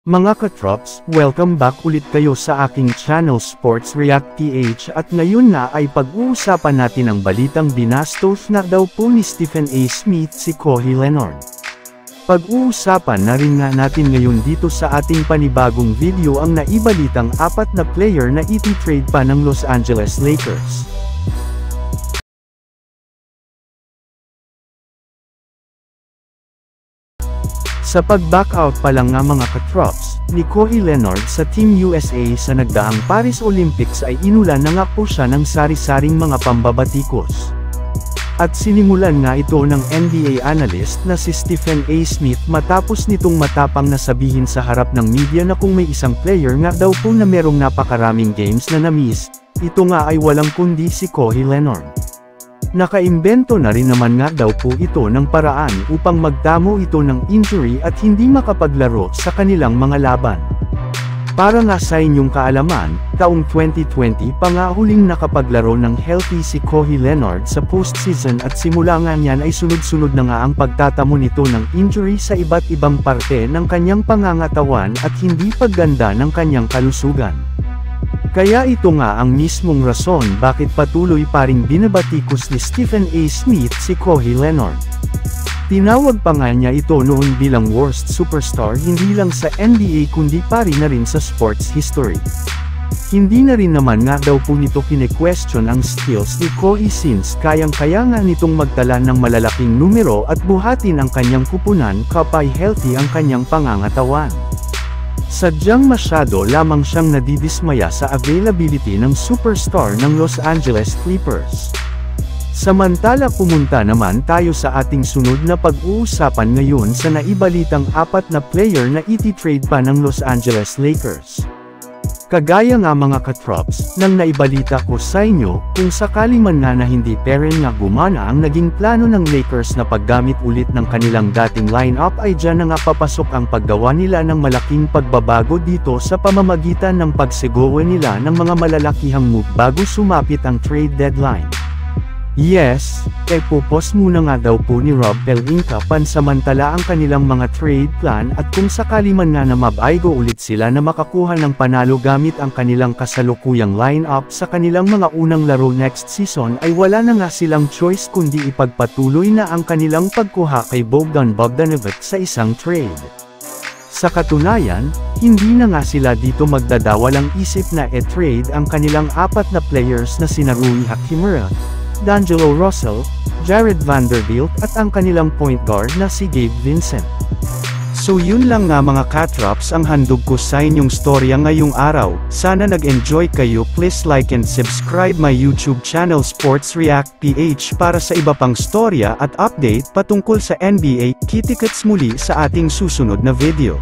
Mga katrops, welcome back ulit kayo sa aking channel Sports React PH at ngayon na ay pag-uusapan natin ang balitang binastos na daw po ni Stephen A. Smith si Kawhi Leonard. Pag-uusapan na rin nga natin ngayon dito sa ating panibagong video ang naibalitang 4 na player na iti-trade pa ng Los Angeles Lakers. Sa pag-back out pa lang nga mga katrops, ni Kawhi Leonard sa Team USA sa nagdaang Paris Olympics ay inulan na nga po siya ng sari-saring mga pambabatikos. At sinimulan nga ito ng NBA analyst na si Stephen A. Smith matapos nitong matapang na sabihin sa harap ng media na kung may isang player nga daw po na merong napakaraming games na na-miss, ito nga ay walang kundi si Kawhi Leonard. Nakaimbento na rin naman nga daw po ito ng paraan upang magtamo ito ng injury at hindi makapaglaro sa kanilang mga laban. Para nga sa inyong kaalaman, taong 2020 pa nga huling nakapaglaro ng healthy si Kawhi Leonard sa postseason at simula nga niyan ay sunod-sunod na nga ang pagtatamo nito ng injury sa iba't ibang parte ng kanyang pangangatawan at hindi pagganda ng kanyang kalusugan. Kaya ito nga ang mismong rason bakit patuloy pa ring binabatikos ni Stephen A. Smith si Kawhi Leonard. Tinawag pa nga niya ito noon bilang worst superstar hindi lang sa NBA kundi pari na rin sa sports history. Hindi na rin naman nga daw po nito kine-question ang skills ni Kawhi since kayang-kaya nga nitong magtala ng malalaking numero at buhatin ang kanyang kupunan kapay healthy ang kanyang pangangatawan. Sadyang masyado lamang siyang nadidismaya sa availability ng superstar ng Los Angeles Clippers. Samantala pumunta naman tayo sa ating sunod na pag-uusapan ngayon sa naibalitang 4 na player na iti-trade pa ng Los Angeles Lakers. Kagaya nga mga katrops, nang naibalita ko sa inyo, kung sakali man nga na hindi peren nga gumana ang naging plano ng Lakers na paggamit ulit ng kanilang dating lineup ay dyan na nga papasok ang paggawa nila ng malaking pagbabago dito sa pamamagitan ng pagsigawa nila ng mga malalakihang move bago sumapit ang trade deadline. Yes, pupos muna nga daw po ni Rob Pelinka pansamantala ang kanilang mga trade plan at kung sakali man nga na mabaigo ulit sila na makakuha ng panalo gamit ang kanilang kasalukuyang lineup sa kanilang mga unang laro next season ay wala na nga silang choice kundi ipagpatuloy na ang kanilang pagkuha kay Bogdan Bogdanovic sa isang trade. Sa katunayan, hindi na nga sila dito magdadawalang isip na e-trade ang kanilang 4 na players na sina Rui Hachimura, D'Angelo Russell, Jared Vanderbilt at ang kanilang point guard na si Gabe Vincent. So yun lang nga mga katrops ang handog ko sa inyong storya ngayong araw. Sana nag-enjoy kayo. Please like and subscribe my YouTube channel Sports React PH para sa iba pang storya at update patungkol sa NBA. Kita-kits muli sa ating susunod na video.